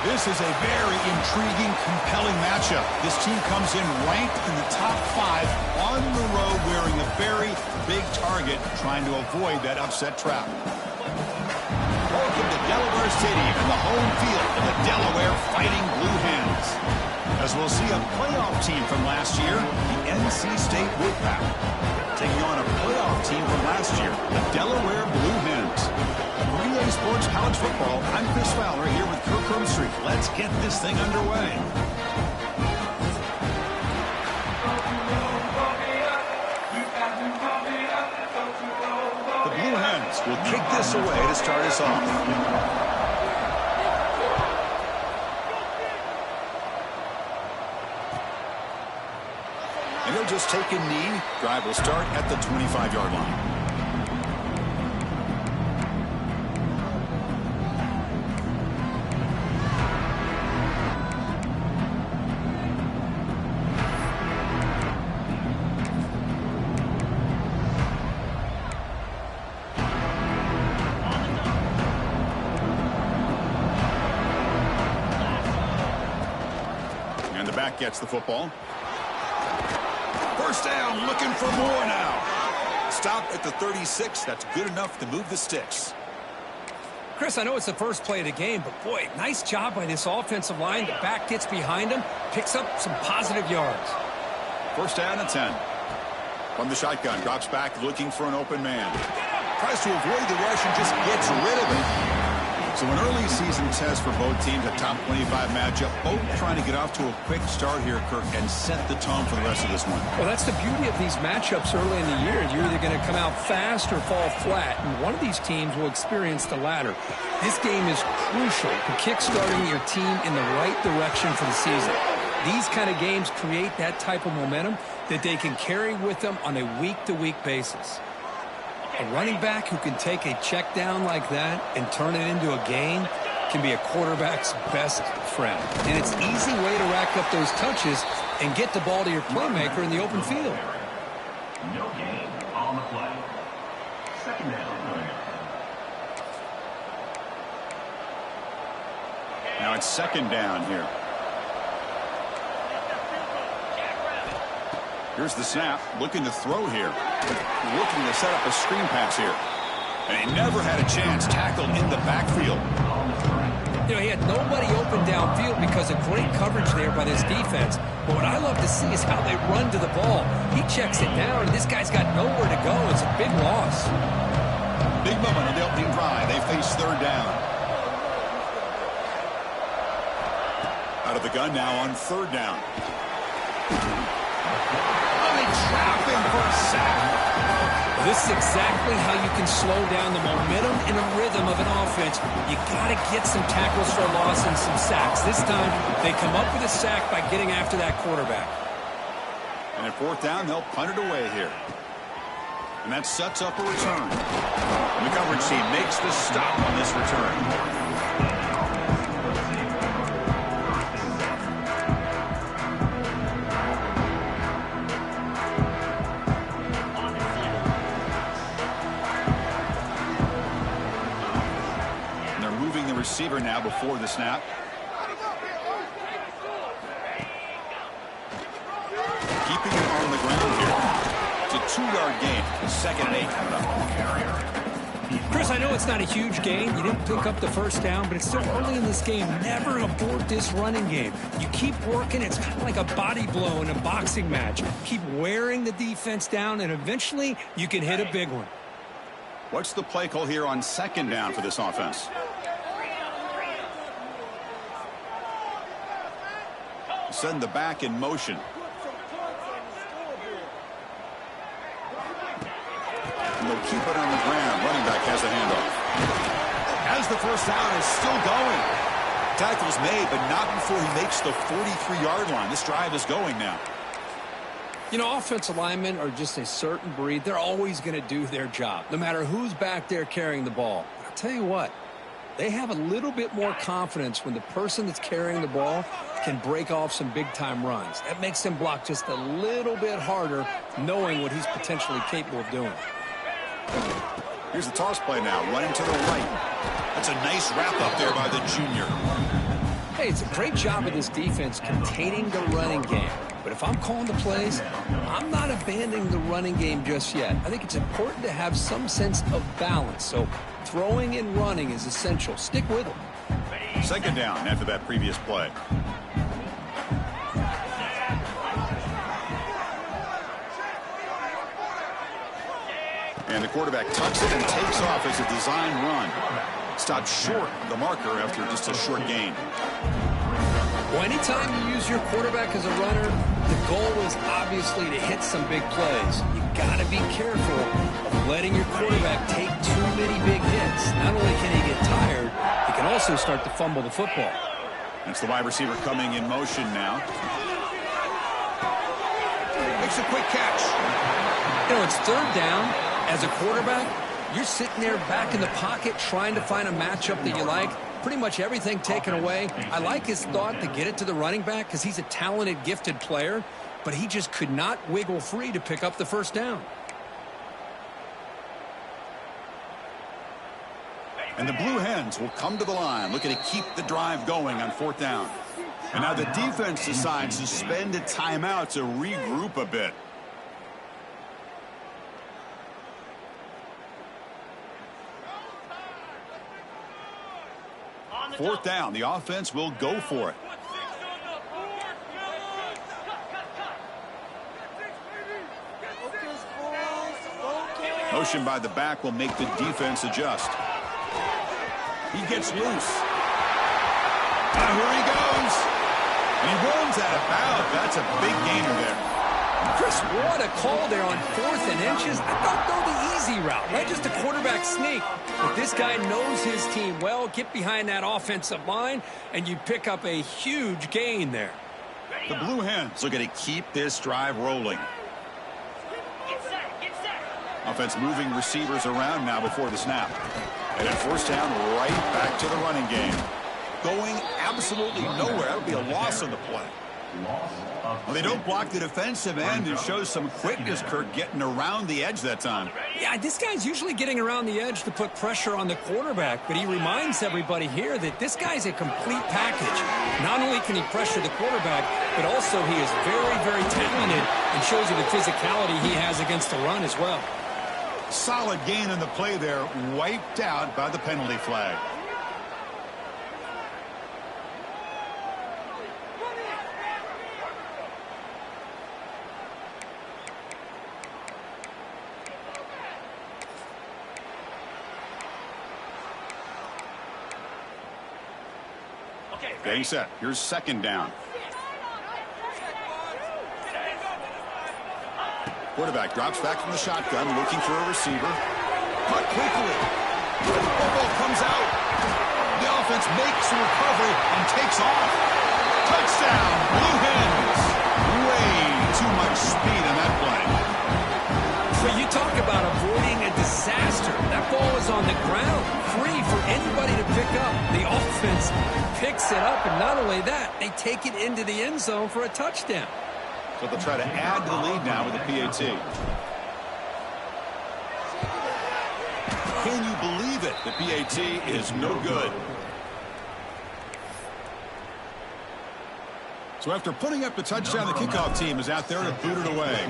This is a very intriguing, compelling matchup. This team comes in ranked in the top 5 on the road wearing a very big target, trying to avoid that upset trap. Welcome to Delaware Stadium and the home field of the Delaware Fighting Blue Hens. As we'll see a playoff team from last year, the NC State Wolfpack, taking on a playoff team from last year, the Delaware Blue Hens. Relay Sports College Football, I'm Chris Fowler here with Kirk Herbstreit. Let's get this thing underway. The Blue Hens will kick this away to start us off. And he'll just take a knee. Drive will start at the 25-yard line. And the back gets the football. First down, looking for more now. Stop at the 36. That's good enough to move the sticks. Chris, I know it's the first play of the game, but boy, nice job by this offensive line. The back gets behind him, picks up some positive yards. First down and 10. From the shotgun, drops back looking for an open man. Tries to avoid the rush and just gets rid of it. So an early season test for both teams, a top 25 matchup. Both trying to get off to a quick start here, Kirk, and set the tone for the rest of this one. Well, that's the beauty of these matchups early in the year. You're either going to come out fast or fall flat, and one of these teams will experience the latter. This game is crucial to kick-starting your team in the right direction for the season. These kind of games create that type of momentum that they can carry with them on a week-to-week basis. A running back who can take a check down like that and turn it into a gain can be a quarterback's best friend. And it's an easy way to rack up those touches and get the ball to your playmaker in the open field. No gain on the play. Second down. Now it's second down here. Here's the snap, looking to throw here. Looking to set up a screen pass here. And he never had a chance, tackled in the backfield. You know, he had nobody open downfield because of great coverage there by this defense. But what I love to see is how they run to the ball. He checks it down, and this guy's got nowhere to go. It's a big loss. Big moment on the opening drive. They face third down. Out of the gun now on third down. Trap him for a sack. This is exactly how you can slow down the momentum and a rhythm of an offense. You got to get some tackles for a loss and some sacks. This time, they come up with a sack by getting after that quarterback. And at fourth down, they'll punt it away here. And that sets up a return. And the coverage team makes the stop on this return. Receiver now before the snap. Keeping it on the ground here. It's a 2-yard gain. Second and 8 coming up. Chris, I know it's not a huge gain. You didn't pick up the first down, but it's still early in this game. Never abort this running game. You keep working. It's kind of like a body blow in a boxing match. Keep wearing the defense down, and eventually you can hit a big one. What's the play call here on second down for this offense? Send the back in motion. And they'll keep it on the ground. Running back has the handoff. As the first down is still going. Tackle's made, but not before he makes the 43-yard line. This drive is going now. You know, offensive linemen are just a certain breed. They're always going to do their job, no matter who's back there carrying the ball. I'll tell you what. They have a little bit more confidence when the person that's carrying the ball can break off some big-time runs. That makes them block just a little bit harder, knowing what he's potentially capable of doing. Here's the toss play now, running to the right. That's a nice wrap up there by the junior. Hey, it's a great job of this defense containing the running game. But if I'm calling the plays, I'm not abandoning the running game just yet. I think it's important to have some sense of balance. So throwing and running is essential. Stick with them. Second down after that previous play. And the quarterback tucks it and takes off as a design run. Stopped short of the marker after just a short gain. Well, anytime you use your quarterback as a runner, the goal is obviously to hit some big plays. You got to be careful of letting your quarterback take too many big hits. Not only can he get tired, he can also start to fumble the football. That's the wide receiver coming in motion now. Makes a quick catch. You know, it's third down. As a quarterback, you're sitting there back in the pocket trying to find a matchup that you like. Pretty much everything taken away. I like his thought to get it to the running back because he's a talented, gifted player, but he just could not wiggle free to pick up the first down. And the Blue Hens will come to the line, looking to keep the drive going on fourth down. And now the defense decides to spend a timeout to regroup a bit. Fourth down, the offense will go for it. Motion by the back will make the defense adjust. He gets loose. Now here he goes. And he runs out of bounds. That's a big gainer there. Chris, what a call there on 4th and inches. I thought go the easy route, right? Just a quarterback sneak. But this guy knows his team well. Get behind that offensive line, and you pick up a huge gain there. The Blue Hens are going to keep this drive rolling. Offense moving receivers around now before the snap. And then first down, right back to the running game. Going absolutely nowhere. That would be a loss on the play. Well, they don't block the defensive end and shows some quickness, Kirk, getting around the edge that time. Yeah, this guy's usually getting around the edge to put pressure on the quarterback, but he reminds everybody here that this guy's a complete package. Not only can he pressure the quarterback, but also he is very, very talented and shows you the physicality he has against the run as well. Solid gain in the play there, wiped out by the penalty flag. Getting set. Here's second down. Quarterback drops back from the shotgun, looking for a receiver. Caught quickly. The ball comes out. The offense makes a recovery and takes off. Touchdown, Blue Hens. Way too much speed on that play. But you talk about avoiding a disaster. That ball is on the ground, free for anybody to pick up. The offense picks it up, and not only that, they take it into the end zone for a touchdown. So they'll try to add to the lead now with a PAT. Can you believe it? The PAT is no good. So after putting up the touchdown, the kickoff team is out there to boot it away.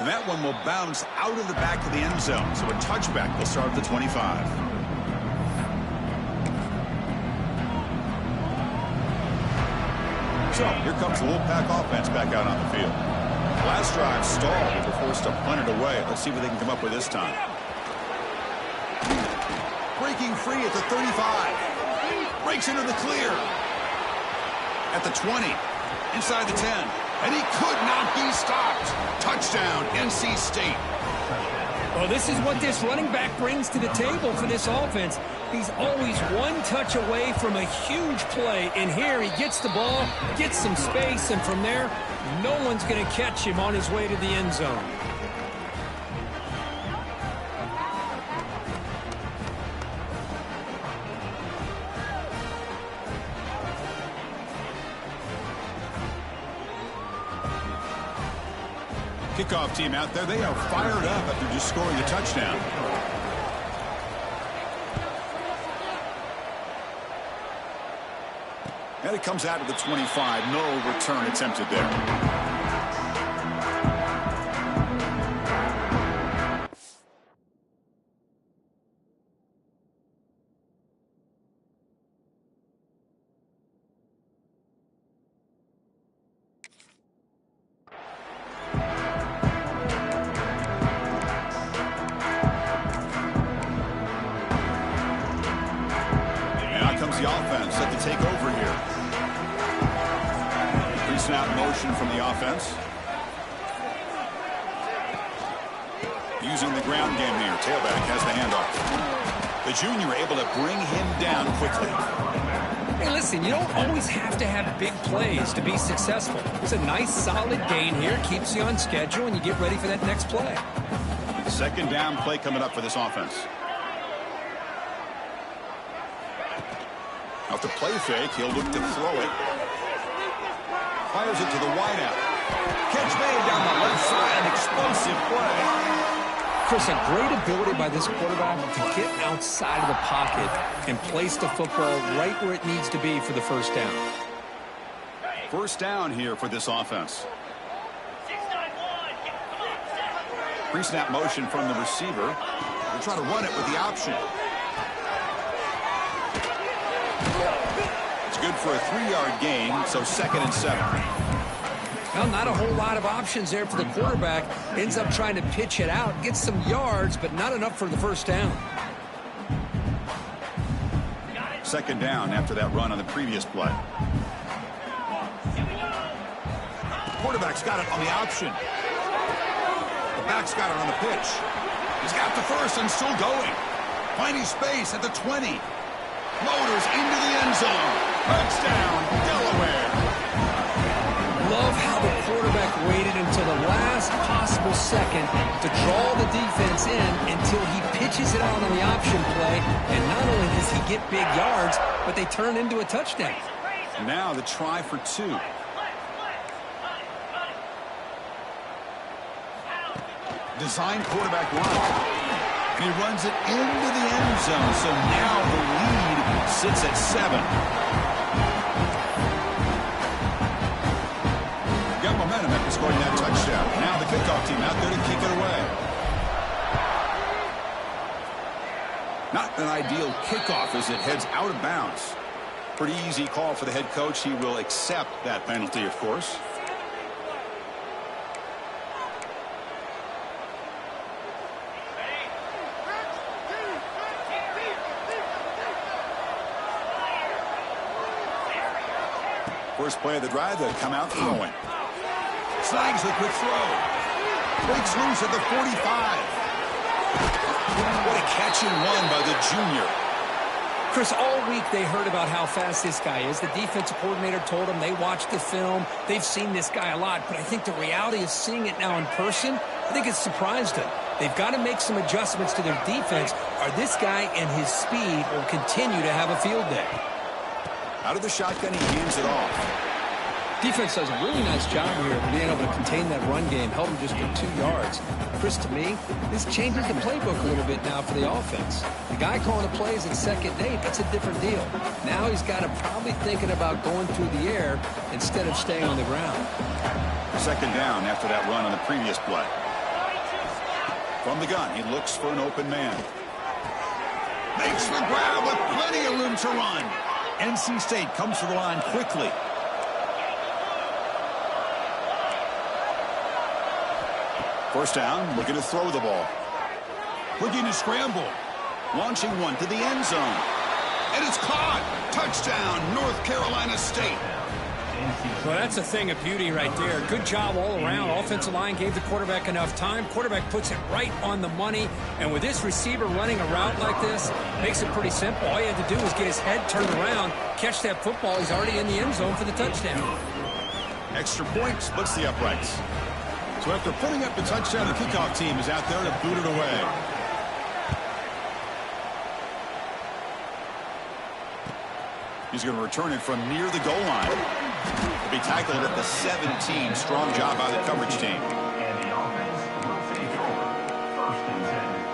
And that one will bounce out of the back of the end zone. So a touchback will start at the 25. So here comes the Wolfpack offense back out on the field. Last drive stalled. They were forced to punt it away. Let's see what they can come up with this time. Breaking free at the 35. Breaks into the clear. At the 20. Inside the 10. And he could not be stopped. Touchdown, NC State. Well, this is what this running back brings to the table for this offense. He's always one touch away from a huge play. And here he gets the ball, gets some space, and from there, no one's going to catch him on his way to the end zone. Kickoff team out there, they are fired up after just scoring a touchdown. And it comes out of the 25. No return attempted there. The offense set to take over here. Pre-snap motion from the offense. Using the ground game here. Tailback has the handoff. The junior able to bring him down quickly. Hey, listen, you don't always have to have big plays to be successful. It's a nice, solid gain here. Keeps you on schedule, and you get ready for that next play. Second down play coming up for this offense. Off the play fake, he'll look to throw it. Fires it to the wideout. Catch made down the left side. Explosive play. Chris, a great ability by this quarterback to get outside of the pocket and place the football right where it needs to be for the first down. First down here for this offense. Pre-snap motion from the receiver. They'll try to run it with the option. It's good for a 3-yard gain, so 2nd and 7. Well, not a whole lot of options there for the quarterback. Ends up trying to pitch it out, gets some yards, but not enough for the first down. Second down after that run on the previous play. Quarterback's got it on the option. The back's got it on the pitch. He's got the first and still going. Finding space at the 20. Motors into the end zone. Touchdown, Delaware. Love how the quarterback waited until the last possible second to draw the defense in until he pitches it out on the option play. And not only does he get big yards, but they turn into a touchdown. Now the try for 2. Design quarterback run. And he runs it into the end zone. So now the lead sits at 7. Got momentum after scoring that touchdown. Now the kickoff team out there to kick it away. Not an ideal kickoff as it heads out of bounds. Pretty easy call for the head coach. He will accept that penalty, of course. First play of the drive, they'll come out throwing. Snags the quick throw. Breaks loose at the 45. What a catch and run by the junior. Chris, all week they heard about how fast this guy is. The defensive coordinator told them they watched the film. They've seen this guy a lot, but I think the reality of seeing it now in person, I think it's surprised them. They've got to make some adjustments to their defense, or this guy and his speed will continue to have a field day. Out of the shotgun, he hands it off. Defense does a really nice job here of being able to contain that run game, help him just get 2 yards. Chris, to me, this changes the playbook a little bit now for the offense. The guy calling the plays at 2nd and 8, that's a different deal. Now he's got to probably thinking about going through the air instead of staying on the ground. Second down after that run on the previous play. From the gun, he looks for an open man. Makes the grab with plenty of room to run. NC State comes to the line quickly. First down, looking to throw the ball. Looking to scramble. Launching one to the end zone. And it's caught. Touchdown, North Carolina State. Well, that's a thing of beauty right there. Good job all around. Offensive line gave the quarterback enough time. Quarterback puts it right on the money. And with this receiver running a route like this, makes it pretty simple. All he had to do was get his head turned around, catch that football. He's already in the end zone for the touchdown. Extra point splits the uprights. So after putting up the touchdown, the kickoff team is out there to boot it away. He's going to return it from near the goal line. He'll be tackled at the 17. Strong job by the coverage team. And the offense will take over. 1st and 10.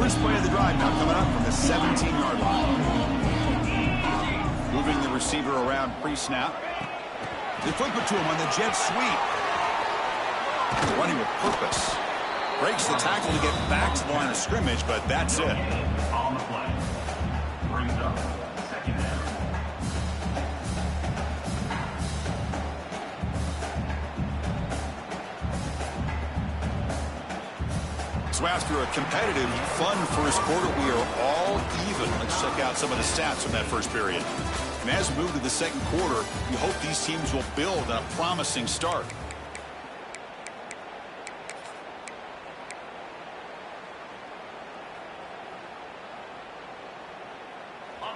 First play of the drive now coming up from the 17-yard line. Moving the receiver around pre-snap. They flip it to him on the jet sweep. Running with purpose. Breaks the tackle to get back to the line of scrimmage, but that's it. On the play. Brings up second down. So after a competitive, fun first quarter, we are all even. Let's check out some of the stats from that first period. And as we move to the second quarter, we hope these teams will build on a promising start.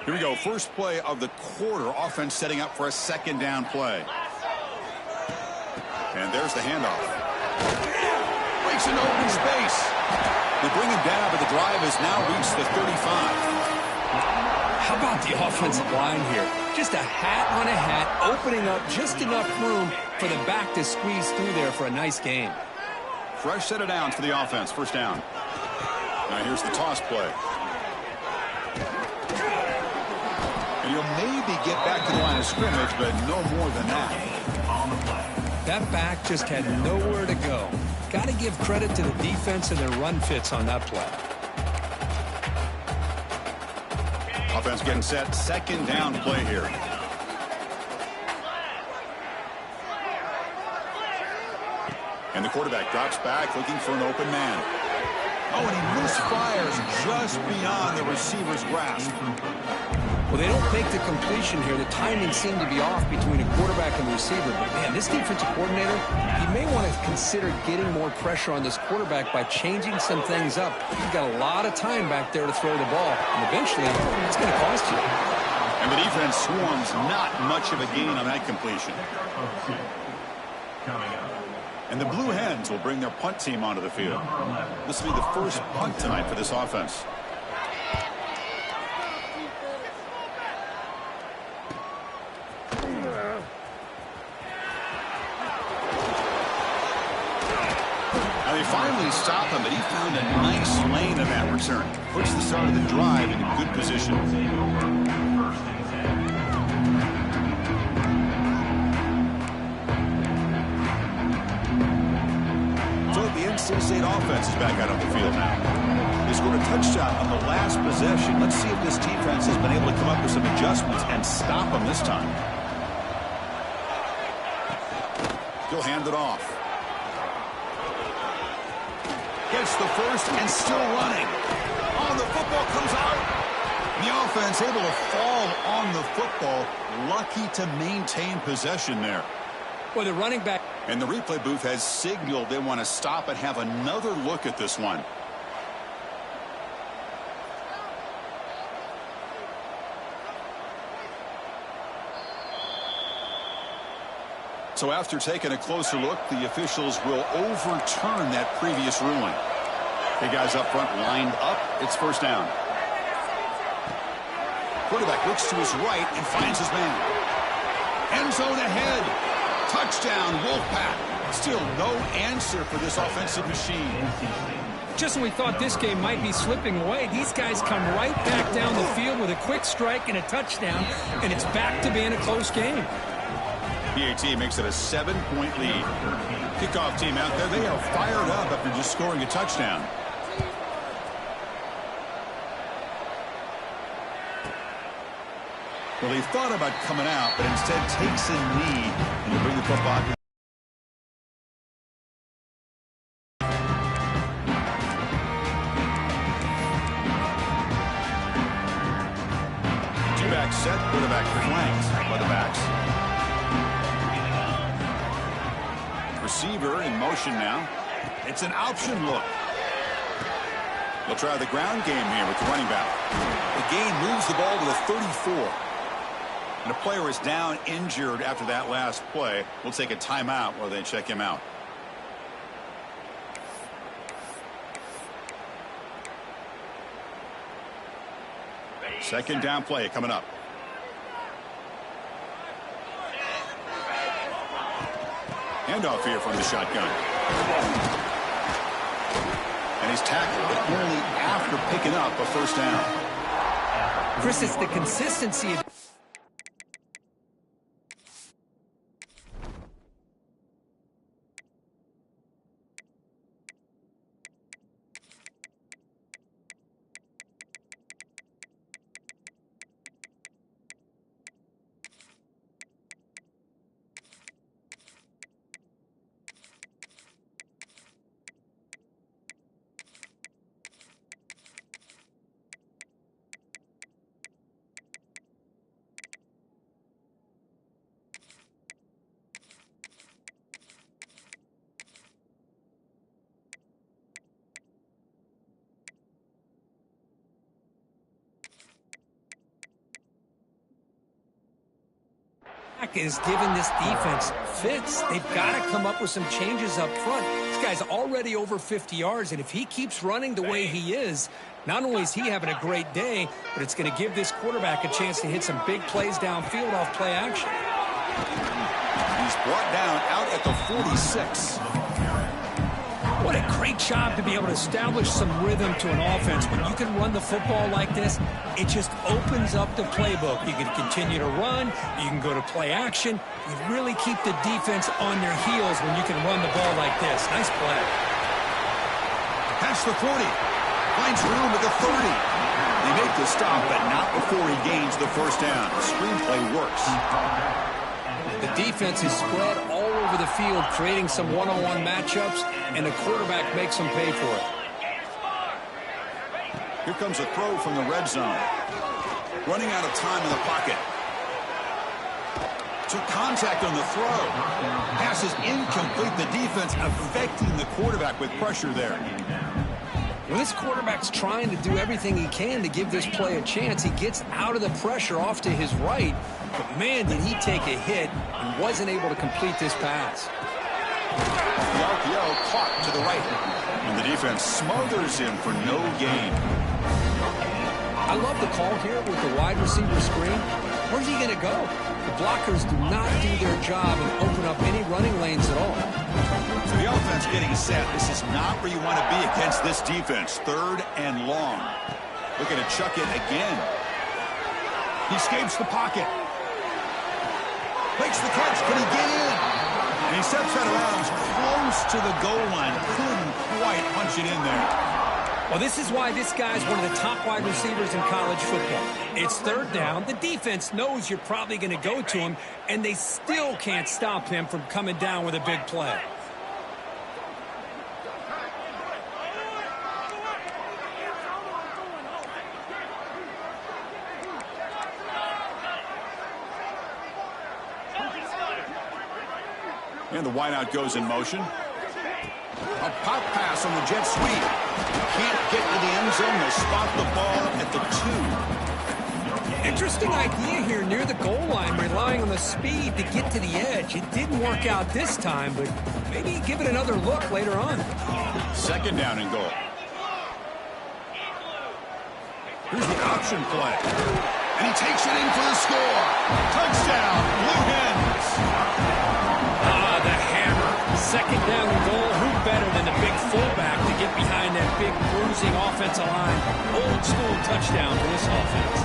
Here we go. First play of the quarter. Offense setting up for a second down play. And there's the handoff. Breaks into open space. They bring him down, but the drive has now reached the 35. How about the offensive line here? Just a hat on a hat, opening up just enough room for the back to squeeze through there for a nice gain. Fresh set of downs for the offense. First down. Now here's the toss play. And you'll maybe get back to the line of scrimmage, but no more than that. That back just had nowhere to go. Got to give credit to the defense and their run fits on that play. Offense getting set. Second down play here. And the quarterback drops back looking for an open man. Oh, and he misfires just beyond the receiver's grasp. Well, they don't make the completion here. The timing seemed to be off between a quarterback and the receiver. But, man, this defensive coordinator, he may want to consider getting more pressure on this quarterback by changing some things up. He's got a lot of time back there to throw the ball. And eventually, it's going to cost you. And the defense swarms not much of a gain on that completion. And the Blue Hens will bring their punt team onto the field. This will be the first punt tonight for this offense. Now they finally stop him, but he found a nice lane in that return. Puts the start of the drive in a good position. So the NC State offense is back out on the field now. They scored a touchdown on the last possession. Let's see if this defense has been able to come up with some adjustments and stop them this time. He'll hand it off. Gets the first and still running. Oh, the football comes out. The offense able to fall on the football. Lucky to maintain possession there. Well, the running back. And the replay booth has signaled they want to stop and have another look at this one. So after taking a closer look, the officials will overturn that previous ruling. The guys up front lined up. It's first down. Quarterback looks to his right and finds his man. End zone ahead. Touchdown, Wolfpack. Still no answer for this offensive machine. Just when we thought this game might be slipping away, these guys come right back down the field with a quick strike and a touchdown, and it's back to being a close game. PAT makes it a 7-point lead. Kickoff team out there. They are fired up after just scoring a touchdown. Well, they thought about coming out, but instead takes a knee and you bring the football. Two-back set, quarterback flanked by the backs. Receiver in motion now. It's an option look. They'll try the ground game here with the running back. The gain moves the ball to the 34. And a player is down injured after that last play. We'll take a timeout while they check him out. Second down play coming up. Handoff here from the shotgun. And And he's tackled, but only after picking up a first down. Chris, it's the consistency of is giving this defense fits. They've got to come up with some changes up front. This guy's already over 50 yards, and if he keeps running the way he is, not only is he having a great day, but it's going to give this quarterback a chance to hit some big plays downfield off play action. He's brought down out at the 46. What a great job to be able to establish some rhythm to an offense. When you can run the football like this, it just opens up the playbook. You can continue to run. You can go to play action. You really keep the defense on their heels when you can run the ball like this. Nice play. Past the 40. Finds room at the 30. They make the stop, but not before he gains the first down. The screenplay works. The defense is spread all over the field, creating some one-on-one matchups, and the quarterback makes them pay for it. Here comes a throw from the red zone. Running out of time in the pocket. Took contact on the throw. Pass is incomplete. The defense affecting the quarterback with pressure there. When this quarterback's trying to do everything he can to give this play a chance, he gets out of the pressure off to his right. But, man, did he take a hit and wasn't able to complete this pass. The RPO caught to the right. And the defense smothers him for no gain. I love the call here with the wide receiver screen. Where's he going to go? The blockers do not do their job and open up any running lanes at all. So the offense getting set. This is not where you want to be against this defense. 3rd and long. Looking to chuck it again. He escapes the pocket. Makes the catch. Can he get in? And he steps out of bounds close to the goal line. Couldn't quite punch it in there. Well, this is why this guy's one of the top wide receivers in college football. It's 3rd down. The defense knows you're probably going to go to him, and they still can't stop him from coming down with a big play. And the wideout goes in motion. A pop pass on the jet sweep. Can't get to the end zone. They'll spot the ball at the 2. Interesting idea here near the goal line, relying on the speed to get to the edge. It didn't work out this time, but maybe give it another look later on. 2nd down and goal. Here's the option play. And he takes it in for the score. Touchdown, Blue Hens. The hammer. 2nd down and goal. Who better than the big fullback to get behind that big bruising offensive line? Old school touchdown for this offense.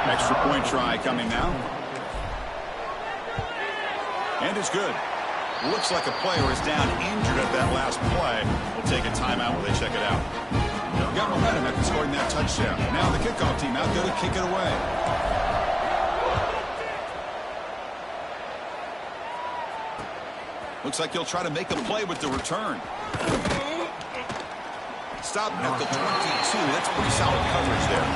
Extra point try coming now. And it's good. Looks like a player is down injured at that last play. We'll take a timeout while they check it out. Got momentum after scoring that touchdown. Now the kickoff team out there to kick it away. Looks like he'll try to make a play with the return. Stop at the 22. That's pretty solid coverage there.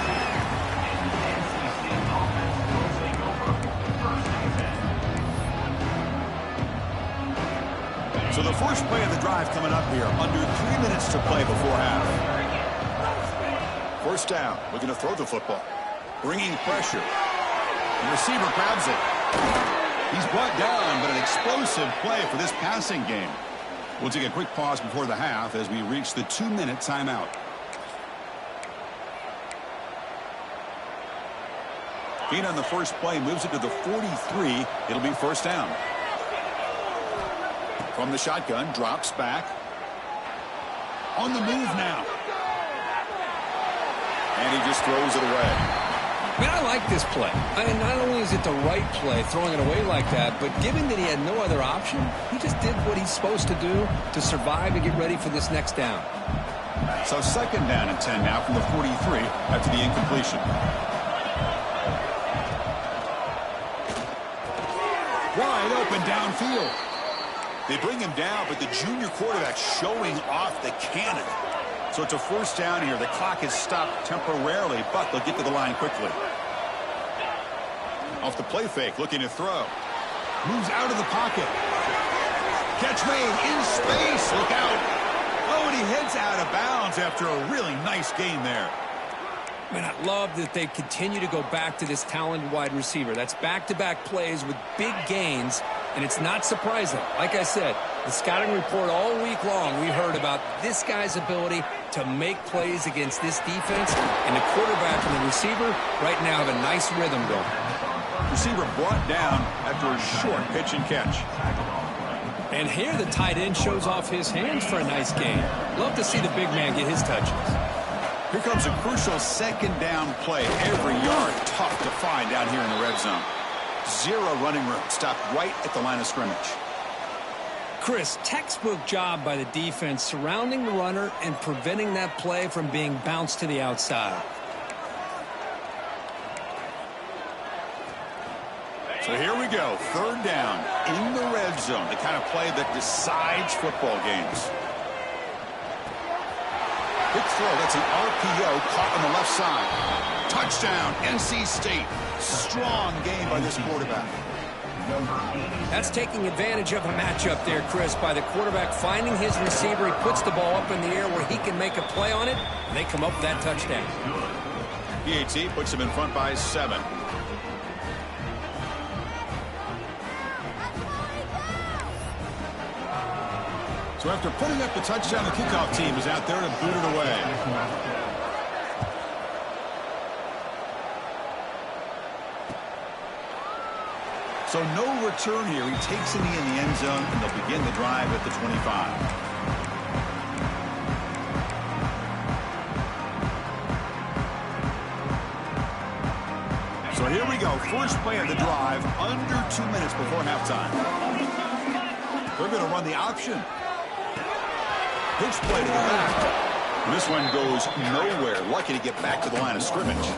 So the first play of the drive coming up here. Under 3 minutes to play before half. 1st down. Looking to throw the football. Bringing pressure. The receiver grabs it. He's brought down, but an explosive play for this passing game. We'll take a quick pause before the half as we reach the 2-minute timeout. Gain on the first play moves it to the 43. It'll be 1st down. From the shotgun, drops back. On the move now. And he just throws it away. Man, I like this play. Not only is it the right play, throwing it away like that, but given that he had no other option, he just did what he's supposed to do to survive and get ready for this next down. So second down and 10 now from the 43 after the incompletion. Wide open downfield. They bring him down, but the junior quarterback showing off the cannon. So it's a first down here. The clock is stopped temporarily, but they'll get to the line quickly. Off the play fake, looking to throw. Moves out of the pocket. Catch made in space. Look out. Oh, and he heads out of bounds after a really nice game there. Man, I love that they continue to go back to this talented wide receiver. That's back-to-back plays with big gains, and it's not surprising. Like I said, the scouting report all week long, we heard about this guy's ability to make plays against this defense, and the quarterback and the receiver right now have a nice rhythm going. Receiver brought down after a short pitch and catch. And here the tight end shows off his hands for a nice gain. Love to see the big man get his touches. Here comes a crucial second down play. Every yard tough to find down here in the red zone. Zero running room. Stopped right at the line of scrimmage. Chris, textbook job by the defense surrounding the runner and preventing that play from being bounced to the outside. So here we go. Third down in the red zone. The kind of play that decides football games. Big throw. That's an RPO caught on the left side. Touchdown, NC State. Strong game by this quarterback. That's taking advantage of a matchup there, Chris, by the quarterback finding his receiver. He puts the ball up in the air where he can make a play on it, and they come up with that touchdown. PAT puts him in front by 7. So after putting up the touchdown, the kickoff team is out there to boot it away. So no return here. He takes it in the end zone, and they'll begin the drive at the 25. So here we go. First play of the drive, under 2 minutes before halftime. They're going to run the option. Pitch play to the back. And this one goes nowhere. Lucky to get back to the line of scrimmage.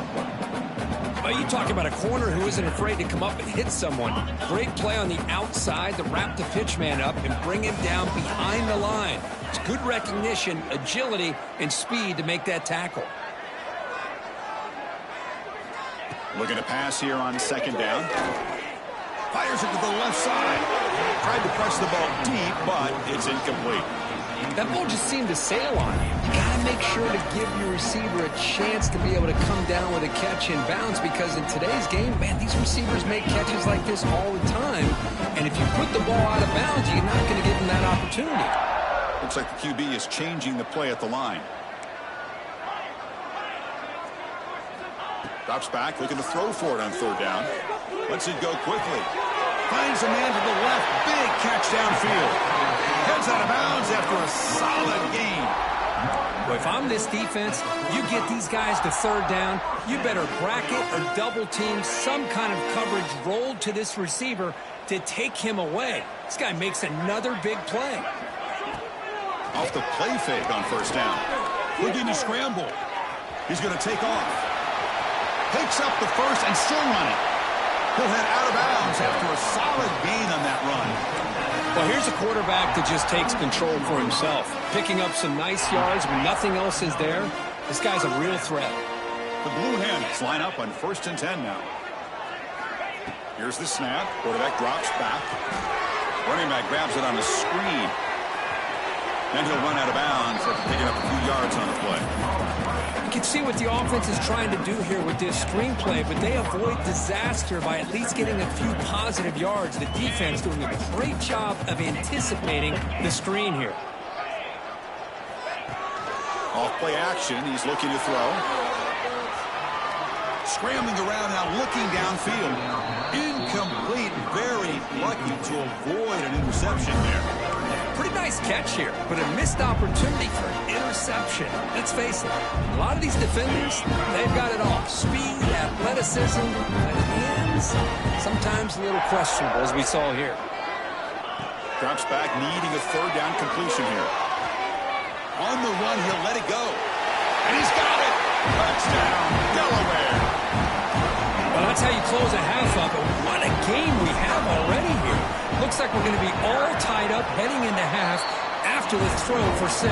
Well, you talk about a corner who isn't afraid to come up and hit someone. Great play on the outside to wrap the pitch man up and bring him down behind the line. It's good recognition, agility, and speed to make that tackle. Looking to pass here on second down. Fires it to the left side. Tried to press the ball deep, but it's incomplete. That ball just seemed to sail on him. You got to make sure to give your receiver a chance to be able to come down with a catch in bounds, because in today's game, man, these receivers make catches like this all the time. And if you put the ball out of bounds, you're not going to give them that opportunity. Looks like the QB is changing the play at the line. Drops back, looking to throw for it on third down. Lets it go quickly. Finds a man to the left. Big catch downfield. Heads out of bounds after a solid game. Well, if I'm this defense, you get these guys to third down, you better bracket or double team some kind of coverage rolled to this receiver to take him away. This guy makes another big play. Off the play fake on first down. Looking to scramble. He's going to take off. Picks up the first and still running. He'll head out of bounds after a solid gain on that run. Well, here's a quarterback that just takes control for himself, picking up some nice yards when nothing else is there. This guy's a real threat. The Blue Hens line up on first and 10 now. Here's the snap. Quarterback drops back. Running back grabs it on the screen. Then he'll run out of bounds after picking up a few yards on the play. You can see what the offense is trying to do here with this screenplay, but they avoid disaster by at least getting a few positive yards. The defense doing a great job of anticipating the screen here. Off play action, he's looking to throw. Scrambling around now, looking downfield. Incomplete, very lucky to avoid an interception there. Pretty nice catch here, but a missed opportunity for an interception. Let's face it, a lot of these defenders, they've got it all. Speed, athleticism, but hands, sometimes a little questionable, as we saw here. Drops back, needing a third down completion here. On the run, he'll let it go. And he's got it! Touchdown, Delaware! Well, that's how you close a half up, but what a game we have already here. Looks like we're going to be all tied up heading into half after this throw for 6.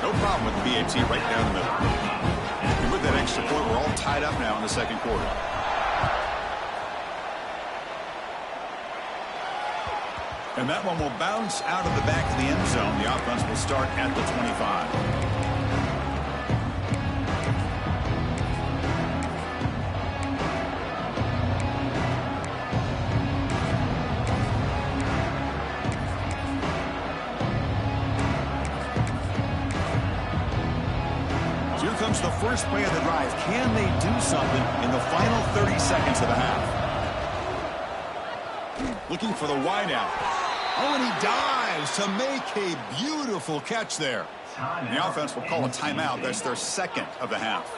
No problem with the BAT right down the middle. And with that extra point, we're all tied up now in the second quarter. And that one will bounce out of the back of the end zone. The offense will start at the 25. Comes the first play of the drive. Can they do something in the final 30 seconds of the half? Looking for the wideout. Oh, and he dives to make a beautiful catch there. The offense will call a timeout. That's their second of the half.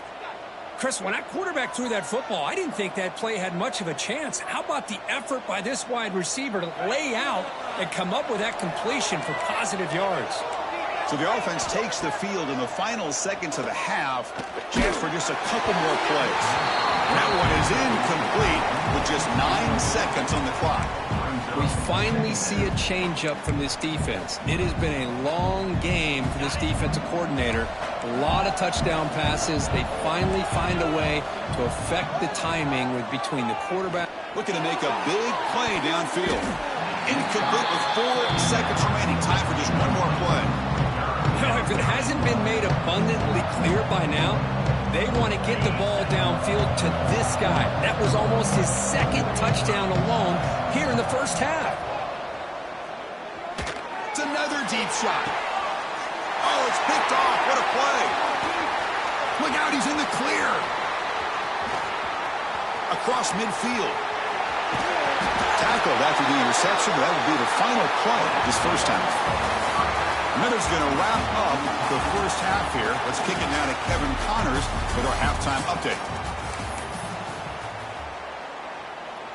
Chris, when that quarterback threw that football, I didn't think that play had much of a chance. How about the effort by this wide receiver to lay out and come up with that completion for positive yards? So the offense takes the field in the final seconds of the half. Chance for just a couple more plays. That one is incomplete with just 9 seconds on the clock. We finally see a changeup from this defense. It has been a long game for this defensive coordinator. A lot of touchdown passes. They finally find a way to affect the timing between the quarterback. Looking to make a big play downfield. Incomplete with 4 seconds remaining. Time for just one more play. If it hasn't been made abundantly clear by now, they want to get the ball downfield to this guy. That was almost his second touchdown alone here in the first half. It's another deep shot. Oh, it's picked off. What a play. Look out, he's in the clear. Across midfield. Tackled after the interception. That would be the final play of this first half. Miller's going to wrap up the first half here. Let's kick it now to Kevin Connors with our halftime update.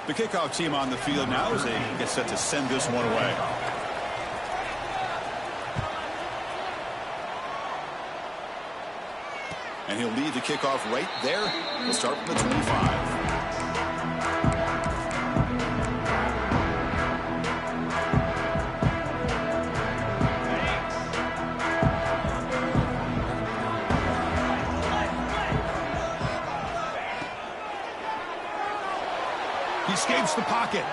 The kickoff team on the field now as they get set to send this one away. And he'll lead the kickoff right there. We'll start from the 25. Escapes the pocket.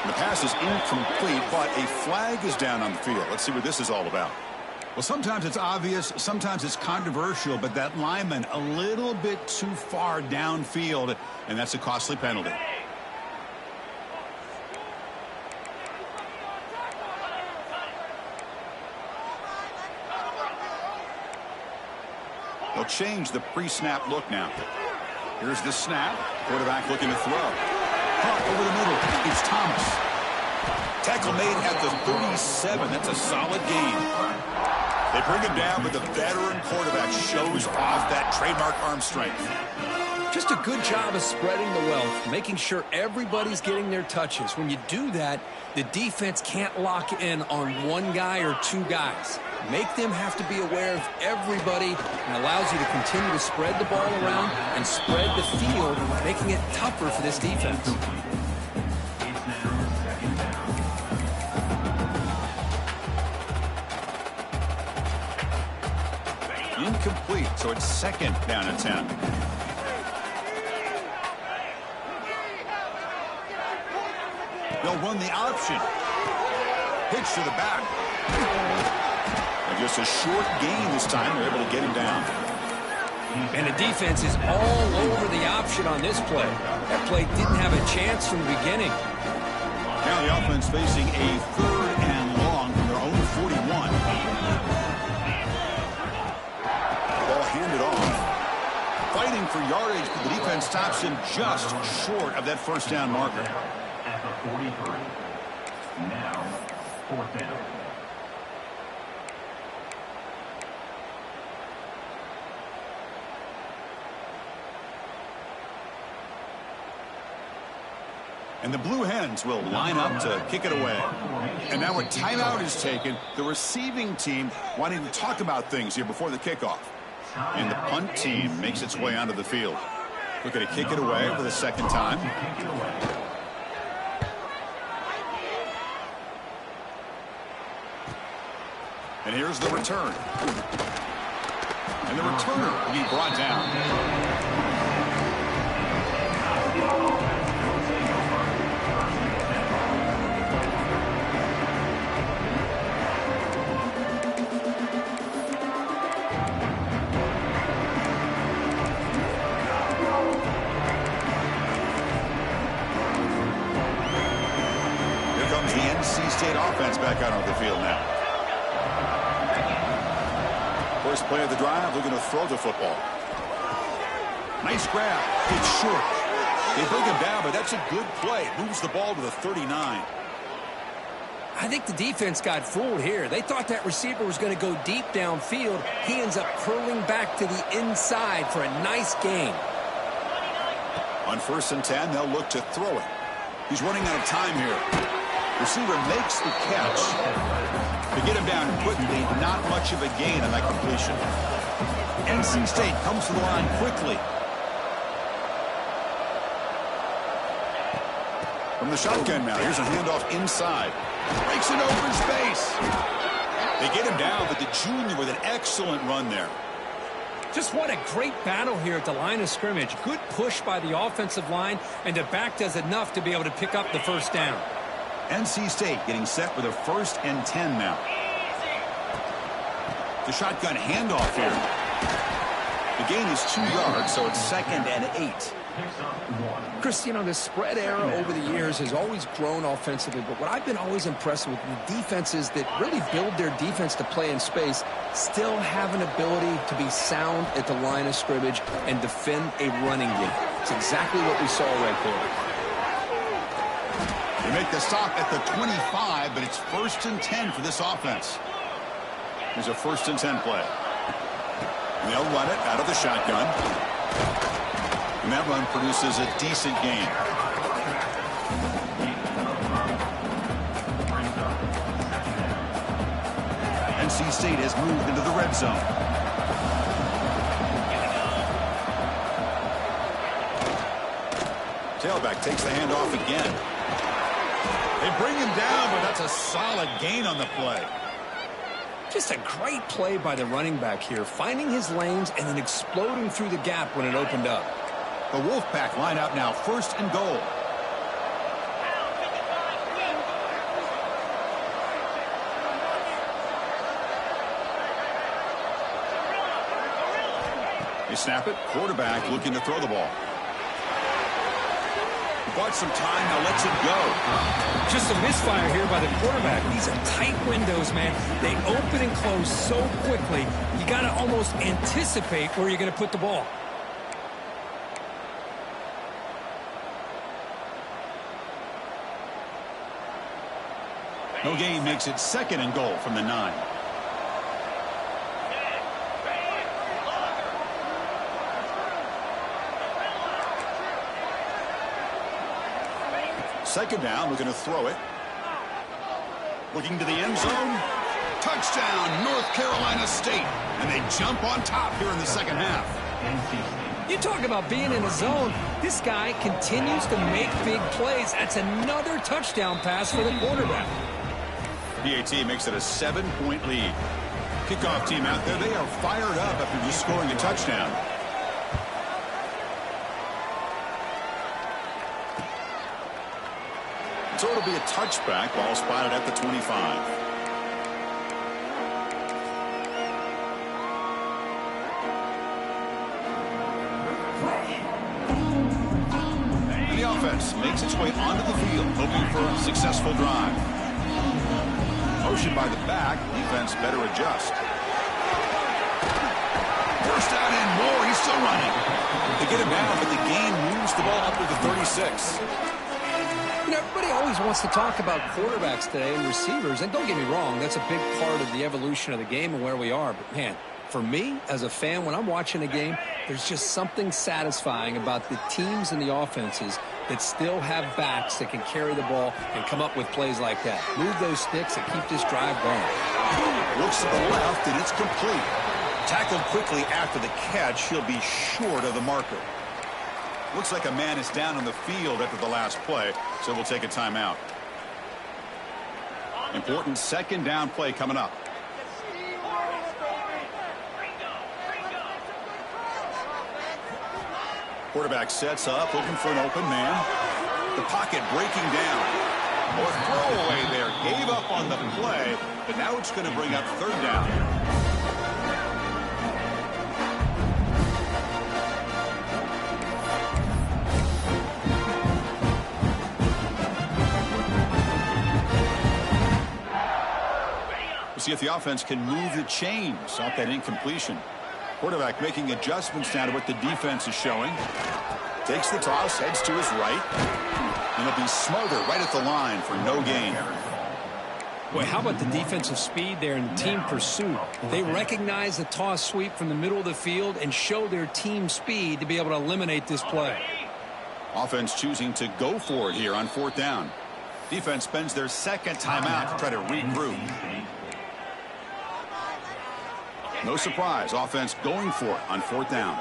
The pass is incomplete, but a flag is down on the field. Let's see what this is all about. Well, sometimes it's obvious, sometimes it's controversial, but that lineman a little bit too far downfield, and that's a costly penalty. They'll change the pre-snap look now. Here's the snap. Quarterback looking to throw. Caught over the middle. It's Thomas. Tackle made at the 37. That's a solid gain. They bring him down, but the veteran quarterback shows off that trademark arm strength. Just a good job of spreading the wealth, making sure everybody's getting their touches. When you do that, the defense can't lock in on one guy or two guys. Make them have to be aware of everybody and allows you to continue to spread the ball around and spread the field, making it tougher for this defense. Incomplete, so it's second down and 10. They'll run the option. Pitch to the back. And just a short gain this time. They're able to get him down. And the defense is all over the option on this play. That play didn't have a chance from the beginning. Now the offense facing a 3rd and long from their own 41. Ball handed off. Fighting for yardage, but the defense stops him just short of that first down marker. At the 43. Now, 4th down. And the Blue Hens will line up to kick it away. And now a timeout is taken. The receiving team wanting to talk about things here before the kickoff. And the punt team makes its way onto the field. Looking to kick it away for the second time. And here's the return. And the returner will be brought down. The NC State offense back out on the field now. First play of the drive, looking to throw the football. Nice grab. It's short. They bring him down, but that's a good play. Moves the ball to the 39. I think the defense got fooled here. They thought that receiver was going to go deep downfield. He ends up curling back to the inside for a nice gain. On 1st and 10, they'll look to throw it. He's running out of time here. Receiver makes the catch. To get him down quickly, not much of a gain on that completion. NC State comes to the line quickly. From the shotgun now, here's a handoff inside. Breaks it over space. They get him down, but the junior with an excellent run there. Just what a great battle here at the line of scrimmage. Good push by the offensive line, and the back does enough to be able to pick up the first down. NC State getting set with a 1st and 10 now. The shotgun handoff here. The gain is 2 yards, so it's 2nd and 8. Chris, you know, the spread era over the years has always grown offensively, but what I've been always impressed with the defenses that really build their defense to play in space still have an ability to be sound at the line of scrimmage and defend a running game. It's exactly what we saw right there. They make the stop at the 25, but it's 1st and 10 for this offense. Here's a 1st and 10 play. And they'll run it out of the shotgun. And that run produces a decent gain. NC State has moved into the red zone. Tailback takes the handoff again. They bring him down, but that's a solid gain on the play. Just a great play by the running back here, finding his lanes and then exploding through the gap when it opened up. The Wolfpack line out now, 1st and goal. They snap it, quarterback looking to throw the ball. Bought some time, now lets it go. Just a misfire here by the quarterback. These are tight windows, man. They open and close so quickly, you got to almost anticipate where you're going to put the ball. No gain makes it 2nd and goal from the 9. Second down, looking to throw it. Looking to the end zone. Touchdown, North Carolina State. And they jump on top here in the second half. You talk about being in a zone. This guy continues to make big plays. That's another touchdown pass for the quarterback. PAT makes it a 7-point lead. Kickoff team out there, they are fired up after just scoring a touchdown. So it'll be a touchback, ball spotted at the 25. And the offense makes its way onto the field, hoping for a successful drive. Motion by the back, defense better adjust. First down and more, he's still running. They get him down, but the gain moves the ball up to the 36. You Everybody always wants to talk about quarterbacks today and receivers, and don't get me wrong, that's a big part of the evolution of the game and where we are. But, man, for me, as a fan, when I'm watching a game, there's just something satisfying about the teams and the offenses that still have backs that can carry the ball and come up with plays like that. Move those sticks and keep this drive going. Looks to the left, and it's complete. Tackled quickly after the catch. He'll be short of the marker. Looks like a man is down on the field after the last play, so we'll take a timeout. Important second down play coming up. Quarterback sets up, looking for an open man. The pocket breaking down. Or throwaway there. Gave up on the play, but now it's going to bring up third down. See if the offense can move the chains off that incompletion. Quarterback making adjustments now to what the defense is showing. Takes the toss, heads to his right. And he'll be smothered right at the line for no gain. Boy, how about the defensive speed there and team pursuit? They recognize the toss sweep from the middle of the field and show their team speed to be able to eliminate this play. Offense choosing to go for it here on fourth down. Defense spends their second timeout to try to regroup. No surprise, offense going for it on fourth down.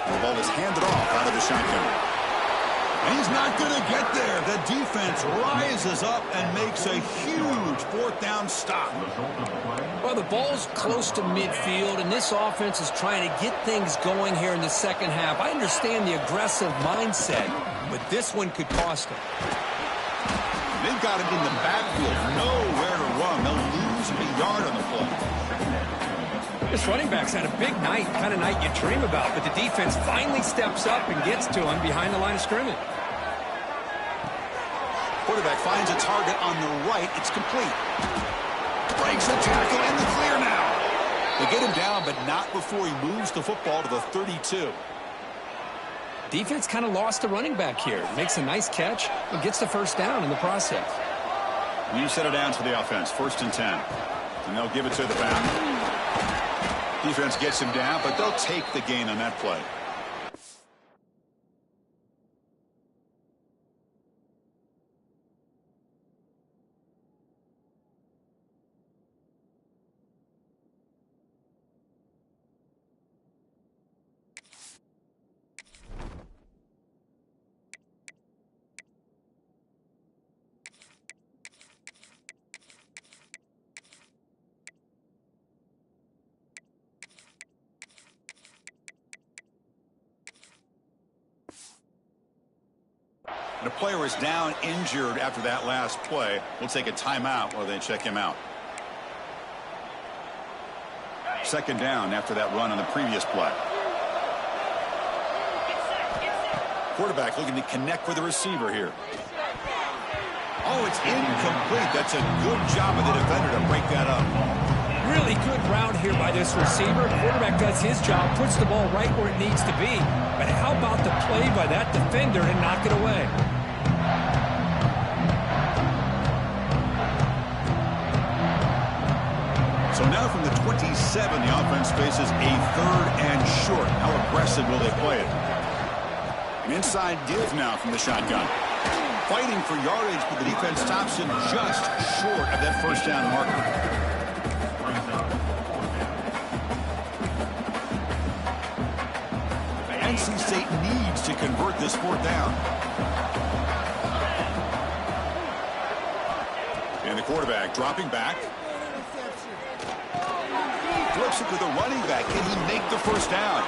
The ball is handed off out of the shotgun. And he's not going to get there. The defense rises up and makes a huge fourth down stop. Well, the ball's close to midfield, and this offense is trying to get things going here in the second half. I understand the aggressive mindset, but this one could cost them. They've got him in the backfield, nowhere to run. They'll lose a yard on the play. This running back's had a big night, kind of night you dream about, but the defense finally steps up and gets to him behind the line of scrimmage. Quarterback finds a target on the right. It's complete. Breaks the tackle and the clear now. They get him down, but not before he moves the football to the 32. Defense kind of lost the running back here. Makes a nice catch, but gets the first down in the process. New set of downs for the offense, 1st and 10. And they'll give it to the back. Defense gets him down, but they'll take the gain on that play. The player is down injured after that last play. We'll take a timeout while they check him out. Second down after that run on the previous play. Quarterback looking to connect with the receiver here. Oh, it's incomplete. That's a good job of the defender to break that up. Really good route here by this receiver. Quarterback does his job, puts the ball right where it needs to be. But how about the play by that defender to knock it away? So now from the 27, the offense faces a 3rd and short. How aggressive will they play it? An inside give now from the shotgun. Fighting for yardage, but the defense stops him just short of that first down marker. NC State needs to convert this 4th down. And the quarterback dropping back. Flips it to the running back. Can he make the first down?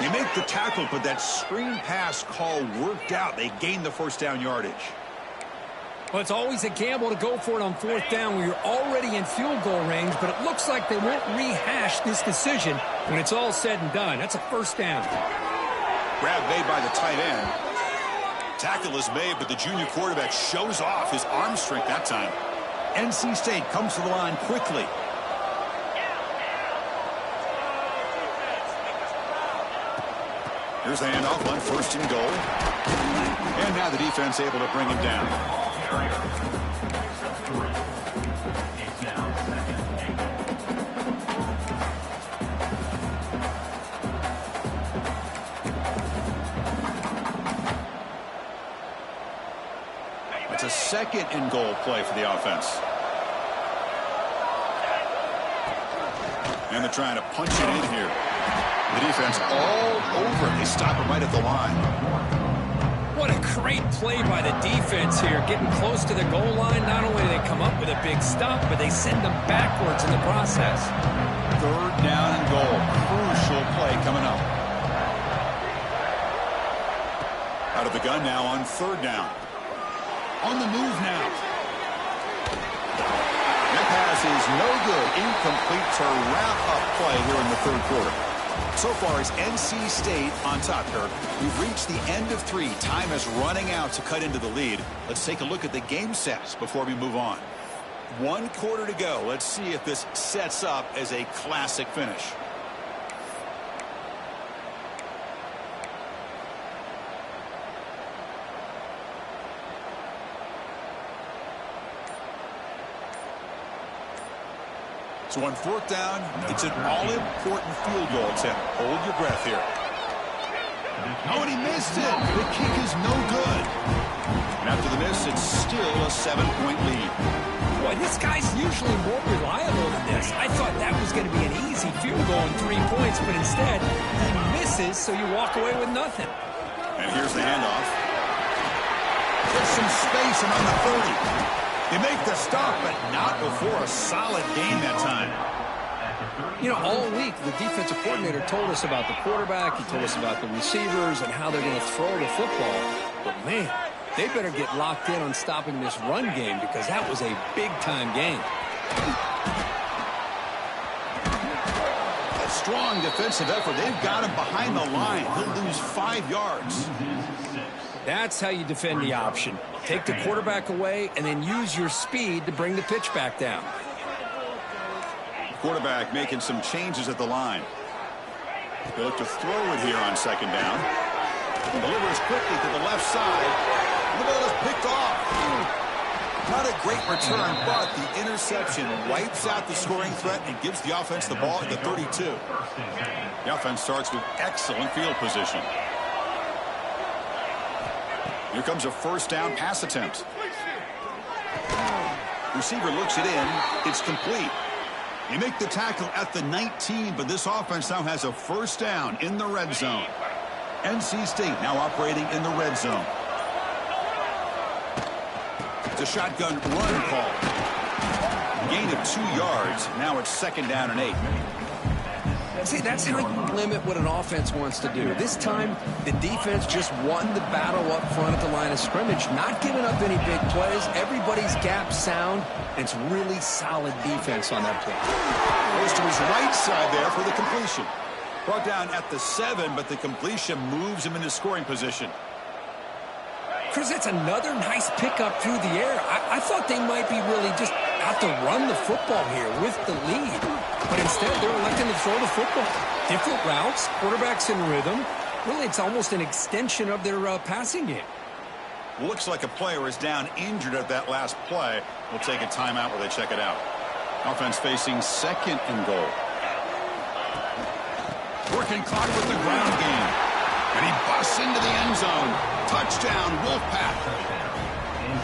They make the tackle, but that screen pass call worked out. They gained the first down yardage. Well, it's always a gamble to go for it on 4th down when you're already in field goal range, but it looks like they won't rehash this decision when it's all said and done. That's a first down. Grab made by the tight end. Tackle is made, but the junior quarterback shows off his arm strength that time. NC State comes to the line quickly. Here's the handoff on 1st and goal. And now the defense able to bring him down. It's now 2nd and goal. It's a 2nd and goal play for the offense. And they're trying to punch it in here. The defense all over it. They stop it right at the line. What a great play by the defense here. Getting close to the goal line, not only do they come up with a big stop, but they send them backwards in the process. 3rd down and goal. Crucial play coming up. Out of the gun now on 3rd down. On the move now. That pass is no good. Incomplete to wrap up play here in the 3rd quarter. So far, it's NC State on top here. We've reached the end of 3. Time is running out to cut into the lead. Let's take a look at the game sets before we move on. 1 quarter to go. Let's see if this sets up as a classic finish. So on 4th down, it's an all-important field goal attempt. Hold your breath here. Oh, and he missed it. The kick is no good. And after the miss, it's still a 7-point lead. Boy, this guy's usually more reliable than this. I thought that was going to be an easy field goal and 3 points, but instead, he misses, so you walk away with nothing. And here's the handoff. There's some space around the 30. They make the stop, but not before a solid gain that time. You know, all week, the defensive coordinator told us about the quarterback. He told us about the receivers and how they're going to throw the football. But, man, they better get locked in on stopping this run game because that was a big-time game. A strong defensive effort. They've got him behind the line. He'll lose 5 yards. That's how you defend the option. Take the quarterback away and then use your speed to bring the pitch back down. Quarterback making some changes at the line. They look to throw it here on 2nd down. Delivers quickly to the left side. The ball is picked off. Not a great return, but the interception wipes out the scoring threat and gives the offense the ball at the 32. The offense starts with excellent field position. Here comes a 1st down pass attempt. Receiver looks it in. It's complete. They make the tackle at the 19, but this offense now has a 1st down in the red zone. NC State now operating in the red zone. It's a shotgun run call. Gain of 2 yards. Now it's 2nd down and 8. See, that's how you limit what an offense wants to do. This time, the defense just won the battle up front at the line of scrimmage, not giving up any big plays. Everybody's gap sound, and it's really solid defense on that play. Goes to his right side there for the completion. Brought down at the 7, but the completion moves him into scoring position. Chris, that's another nice pickup through the air. I thought they might be really just out to run the football here with the lead. But instead, they're electing to throw the football. Different routes, quarterbacks in rhythm. Really, it's almost an extension of their passing game. Looks like a player is down injured at that last play. We'll take a timeout where they check it out. Offense facing 2nd and goal. Working clock with the ground game. And he busts into the end zone. Touchdown, Wolfpack.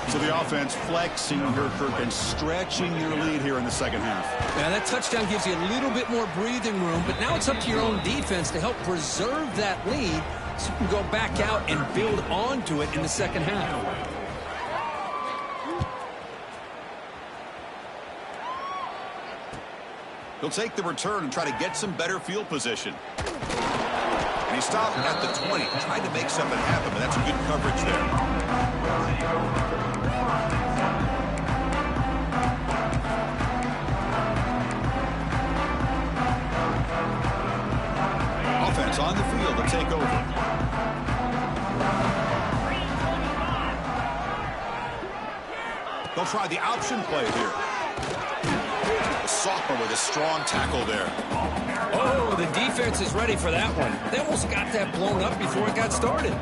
So the offense flexing here, Kirk, and stretching their lead here in the 2nd half. Now, that touchdown gives you a little bit more breathing room, but now it's up to your own defense to help preserve that lead so you can go back out and build onto it in the 2nd half. He'll take the return and try to get some better field position. And he stopped at the 20, tried to make something happen, but that's a good coverage there. Offense on the field to take over. They'll try the option play here. The sophomore with a strong tackle there. Oh, the defense is ready for that one. They almost got that blown up before it got started.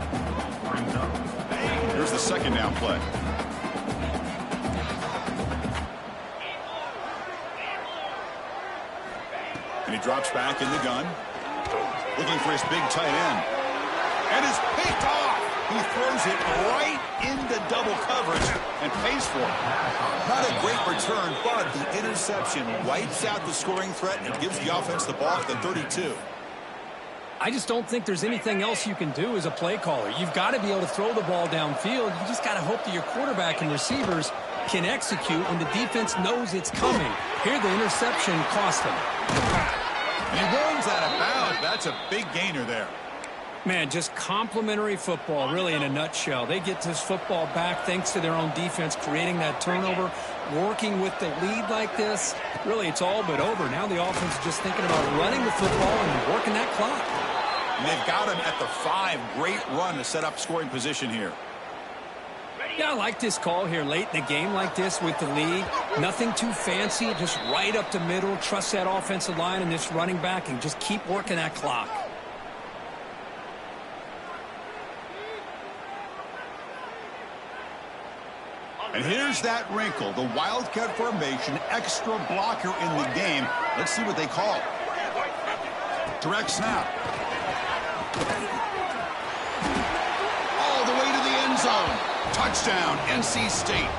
Here's the second down play. And he drops back in the gun. Looking for his big tight end. And is picked off. He throws it right into double coverage and pays for it. Not a great return, but the interception wipes out the scoring threat and gives the offense the ball at the 32. I just don't think there's anything else you can do as a play caller. You've got to be able to throw the ball downfield. You just got to hope that your quarterback and receivers can execute when the defense knows it's coming. Here, the interception cost him. He runs out of bounds. That's a big gainer there. Man, just complimentary football, really, in a nutshell. They get this football back thanks to their own defense, creating that turnover, working with the lead like this. Really, it's all but over. Now the offense is just thinking about running the football and working that clock. And they've got him at the 5. Great run to set up scoring position here. Yeah, I like this call here late in the game like this with the lead. Nothing too fancy, just right up the middle. Trust that offensive line and this running back and just keep working that clock. And here's that wrinkle, the Wildcat formation, extra blocker in the game. Let's see what they call. Direct snap. All the way to the end zone. Touchdown, NC State.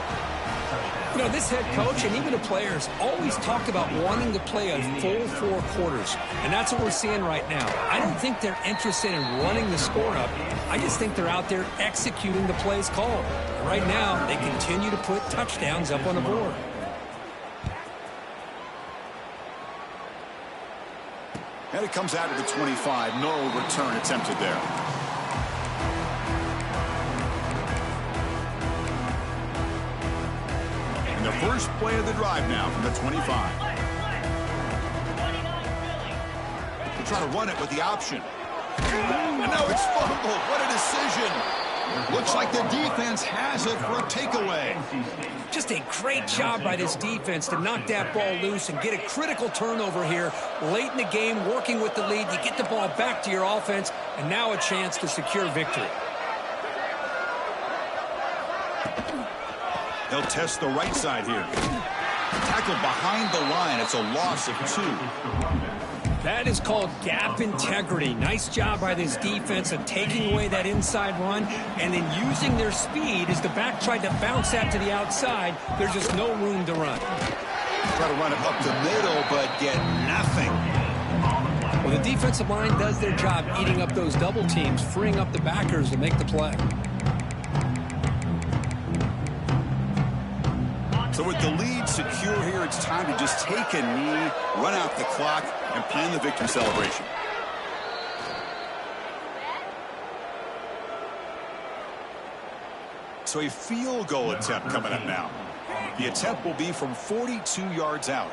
You know, this head coach and even the players always talk about wanting to play a full 4 quarters. And that's what we're seeing right now. I don't think they're interested in running the score up. I just think they're out there executing the plays called. Right now, they continue to put touchdowns up on the board. And it comes out of the 25. No return attempted there. And the first play of the drive now from the 25. They try to run it with the option. And now it's fumbled. What a decision. Looks like the defense has it for a takeaway. Just a great job by this defense to knock that ball loose and get a critical turnover here late in the game, working with the lead. You get the ball back to your offense, and now a chance to secure victory. They'll test the right side here. Tackled behind the line. It's a loss of 2. That is called gap integrity. Nice job by this defense of taking away that inside run and then using their speed as the back tried to bounce that to the outside. There's just no room to run. Try to run it up the middle, but get nothing. Well, the defensive line does their job eating up those double teams, freeing up the backers to make the play. So with the lead secure here, it's time to just take a knee, run out the clock, and plan the victory celebration. So a field goal attempt coming up now. The attempt will be from 42 yards out.